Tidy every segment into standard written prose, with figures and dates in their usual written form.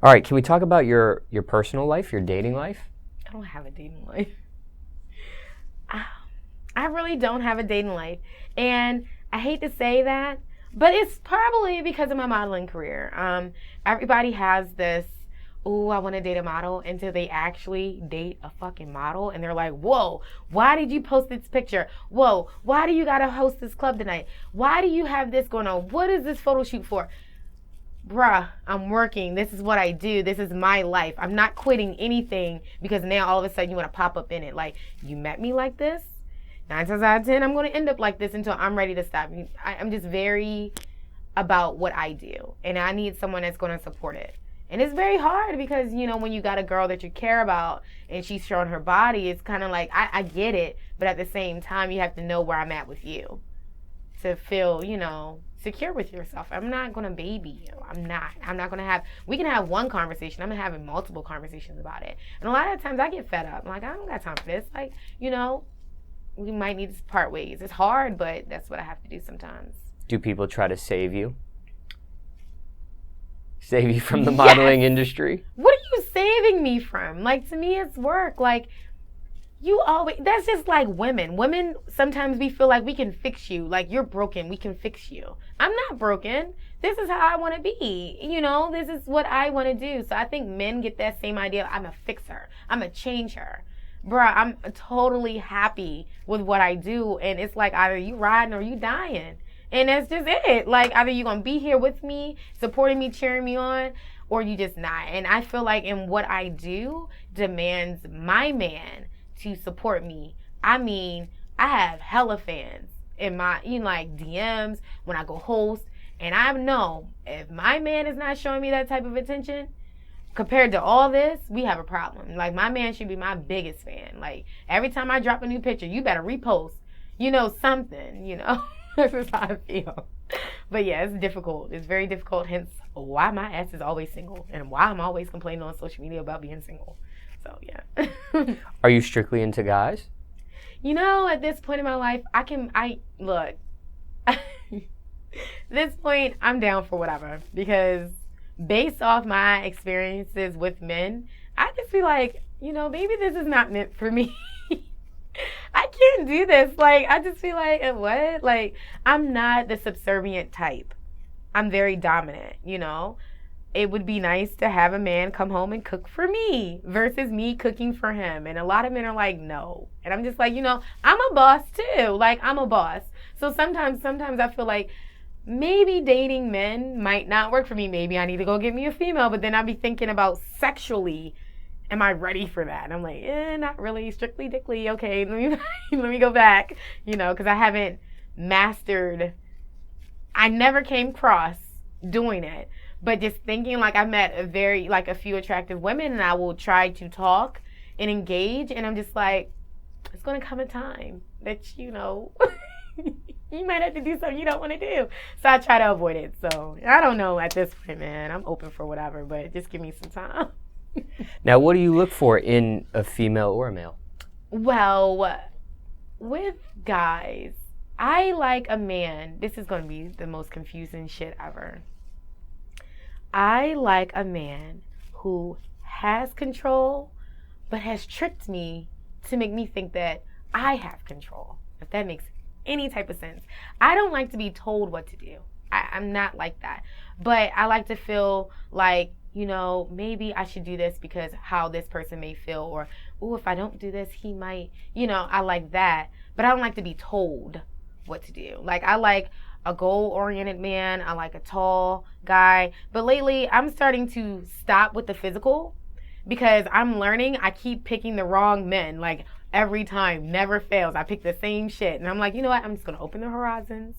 All right, can we talk about your personal life, your dating life? I don't have a dating life. I really don't have a dating life. And I hate to say that, but it's probably because of my modeling career. Everybody has this, oh, I want to date a model until they actually date a fucking model. And they're like, whoa, why did you post this picture? Whoa, why do you got to host this club tonight? Why do you have this going on? What is this photo shoot for? Bruh, I'm working. This is what I do. This is my life. I'm not quitting anything because now all of a sudden you want to pop up in it. Like, you met me like this? 9 times out of 10, I'm going to end up like this until I'm ready to stop. I'm just very about what I do. And I need someone that's going to support it. And it's very hard because, you know, when you got a girl that you care about and she's showing her body, it's kind of like, I get it. But at the same time, you have to know where I'm at with you to feel, you know, secure with yourself. I'm not going to baby you. I'm not going to have, we can have one conversation. I'm having multiple conversations about it. And a lot of times I get fed up. I'm like, I don't got time for this. Like, you know, we might need to part ways. It's hard, but that's what I have to do sometimes. Do people try to save you? Save you from the modeling industry? What are you saving me from? Like, to me, it's work. Like, you always, that's just like women. Women, sometimes we feel like we can fix you. Like, you're broken, we can fix you. I'm not broken. This is how I want to be. You know, this is what I want to do. So I think men get that same idea. I'm a fixer. I'm a changer. Bruh, I'm totally happy with what I do. And it's like either you riding or you dying. And that's just it. Like, either you're going to be here with me, supporting me, cheering me on, or you just not. And I feel like in what I do demands my man to support me. I mean, I have hella fans in my, you know, like DMs when I go host. And I know if my man is not showing me that type of attention, compared to all this, we have a problem. Like, my man should be my biggest fan. Like, every time I drop a new picture, you better repost, you know, something, you know. This is how I feel. But yeah, it's difficult. It's very difficult, hence why my ass is always single and why I'm always complaining on social media about being single. So, yeah. Are you strictly into guys? You know, at this point in my life, look, this point, I'm down for whatever. Because based off my experiences with men, I just feel like, you know, maybe this is not meant for me. I can't do this. Like, I just feel like, what? Like, I'm not the subservient type. I'm very dominant, you know? It would be nice to have a man come home and cook for me versus me cooking for him. And a lot of men are like, no. And I'm just like, you know, I'm a boss too. Like, I'm a boss. So sometimes I feel like maybe dating men might not work for me. Maybe I need to go get me a female. But then I'll be thinking about sexually, am I ready for that? And I'm like, not really. Strictly dickly. Okay, let me go back. You know, because I haven't mastered. I never came across doing it. But just thinking, like, I met a few attractive women, and I will try to talk and engage. And I'm just like, it's going to come a time that, you know, you might have to do something you don't want to do. So I try to avoid it. So I don't know at this point, man. I'm open for whatever, but just give me some time. Now, what do you look for in a female or a male? Well, with guys, I like a man. This is going to be the most confusing shit ever. I like a man who has control, but has tricked me to make me think that I have control, if that makes any type of sense. I don't like to be told what to do. I'm not like that. But I like to feel like, you know, maybe I should do this because how this person may feel, or, oh, if I don't do this, he might, you know, I like that. But I don't like to be told what to do. Like, I like a goal-oriented man. I like a tall guy. But lately, I'm starting to stop with the physical because I'm learning I keep picking the wrong men. Like, every time, never fails. I pick the same shit. And I'm like, you know what? I'm just going to open the horizons.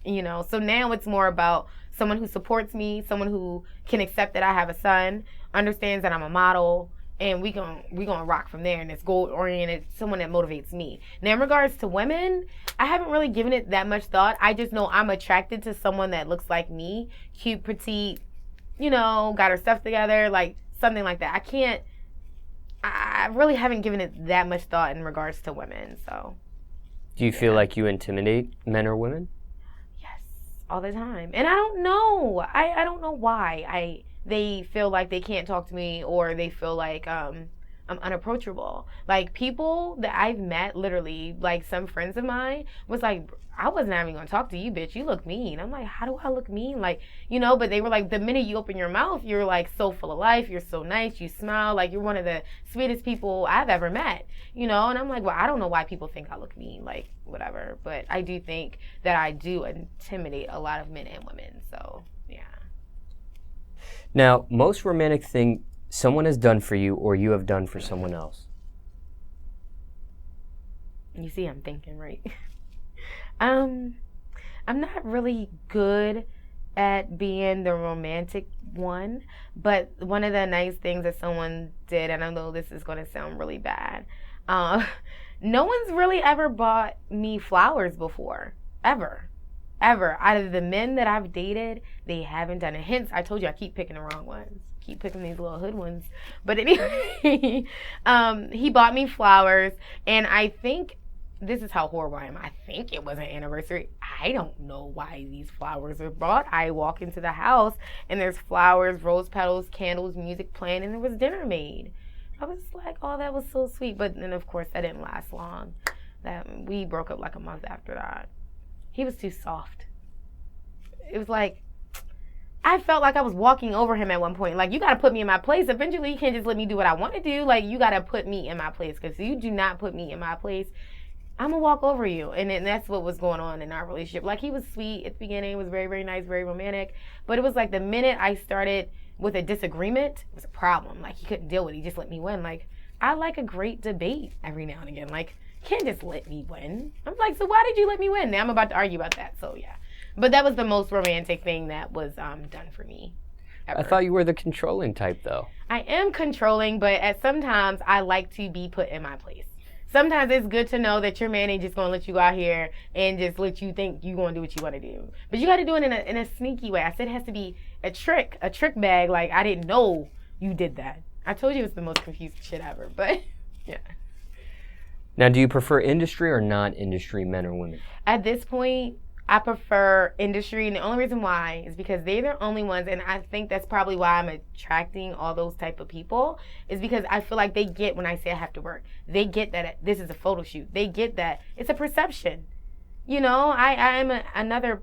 You know, so now it's more about someone who supports me, someone who can accept that I have a son, understands that I'm a model, and we gonna rock from there. And it's goal-oriented, someone that motivates me. Now, in regards to women, I haven't really given it that much thought. I just know I'm attracted to someone that looks like me, cute, petite, you know, got her stuff together, like something like that. I really haven't given it that much thought in regards to women, so. Do you feel like you intimidate men or women? All the time. And I don't know. I don't know why. they feel like they can't talk to me, or they feel like I'm unapproachable. Like, people that I've met, literally, like some friends of mine was like, I wasn't even gonna talk to you, bitch. You look mean. I'm like, how do I look mean? Like, but they were like, the minute you open your mouth, you're like so full of life. You're so nice. You smile. Like, you're one of the sweetest people I've ever met, And I'm like, well, I don't know why people think I look mean. Like, whatever. But I do think that I do intimidate a lot of men and women. So, yeah. Now, most romantic thing someone has done for you or you have done for someone else? You see, I'm thinking, right? I'm not really good at being the romantic one, but one of the nice things that someone did, and I know this is going to sound really bad, no one's really ever bought me flowers before, ever. Out of the men that I've dated, they haven't done it. Hence, I told you I keep picking the wrong ones. Keep picking these little hood ones. But anyway, he bought me flowers, and I think, this is how horrible I am, I think it was an anniversary. I don't know why these flowers were bought. I walk into the house, and there's flowers, rose petals, candles, music playing, and there was dinner made. I was like, oh, that was so sweet. But then, of course, that didn't last long. We broke up like a month after that. He was too soft. It was like, I felt like I was walking over him at one point. Like, you got to put me in my place. Eventually, you can't just let me do what I want to do. Like, you got to put me in my place. Because if you do not put me in my place, I'm going to walk over you. And then that's what was going on in our relationship. Like, he was sweet at the beginning. It was very, very nice, very romantic. But it was like the minute I started with a disagreement, it was a problem. Like, he couldn't deal with it. He just let me win. Like, I like a great debate every now and again. Like, can't just let me win. I'm like, so why did you let me win? Now I'm about to argue about that. So, yeah. But that was the most romantic thing that was done for me ever. I thought you were the controlling type, though. I am controlling, but sometimes I like to be put in my place. Sometimes it's good to know that your man ain't just going to let you go out here and just let you think you're going to do what you want to do. But you got to do it in a sneaky way. I said it has to be a trick bag. Like, I didn't know you did that. I told you it was the most confusing shit ever, but yeah. Now, do you prefer industry or non-industry men or women? At this point, I prefer industry, and the only reason why is because they're the only ones, and I think that's probably why I'm attracting all those type of people, is because I feel like they get when I say I have to work. They get that this is a photo shoot. They get that it's a perception. I am another,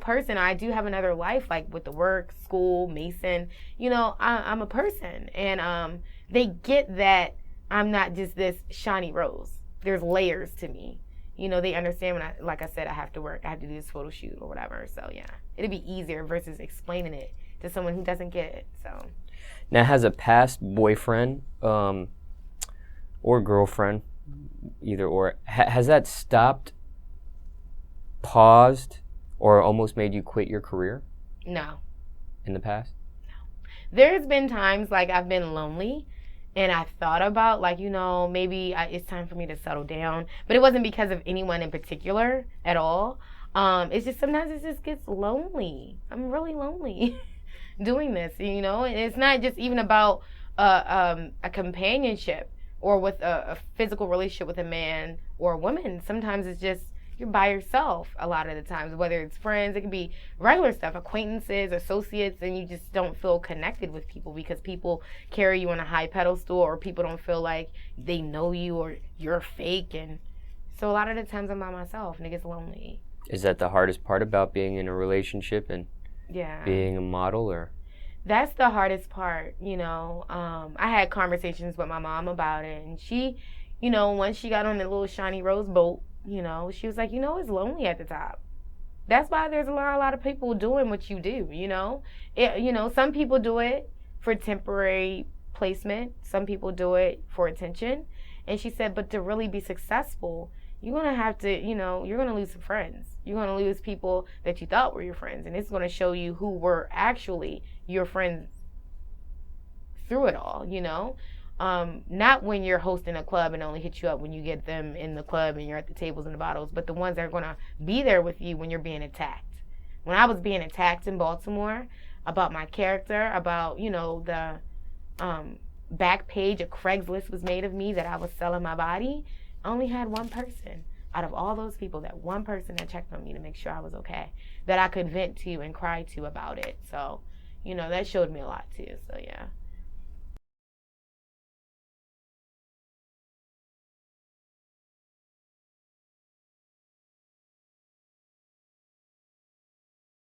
person. I do have another life, like with the work, school, Mason. I'm a person, and they get that I'm not just this Shani Rose. There's layers to me. They understand when like I said, I have to work. I have to do this photo shoot or whatever. So, yeah, it'd be easier versus explaining it to someone who doesn't get it. So, now, has a past boyfriend or girlfriend, either or, has that stopped, paused, or almost made you quit your career? No. In the past? No. There's been times, like, I've been lonely. And I thought about, like, maybe it's time for me to settle down. But it wasn't because of anyone in particular at all. It's just sometimes it just gets lonely. I'm really lonely doing this, And it's not just even about a companionship or with a physical relationship with a man or a woman. Sometimes it's just you're by yourself a lot of the times, whether it's friends, it can be regular stuff, acquaintances, associates, and you just don't feel connected with people because people carry you on a high pedestal, or people don't feel like they know you or you're fake. And so a lot of the times I'm by myself and it gets lonely. Is that the hardest part about being in a relationship and being a model, or? That's the hardest part, I had conversations with my mom about it, and she, once she got on the little Shani Rose boat, she was like, it's lonely at the top. That's why there's a lot of people doing what you do, some people do it for temporary placement. Some people do it for attention. And she said, but to really be successful, you're going to have to, you're going to lose some friends. You're going to lose people that you thought were your friends. And it's going to show you who were actually your friends through it all, not when you're hosting a club and only hit you up when you get them in the club and you're at the tables and the bottles, but the ones that are going to be there with you when you're being attacked. When I was being attacked in Baltimore about my character, about, the back page of Craigslist was made of me that I was selling my body, I only had one person out of all those people, that one person that checked on me to make sure I was okay, that I could vent to and cry to about it. So, you know, that showed me a lot too. So yeah.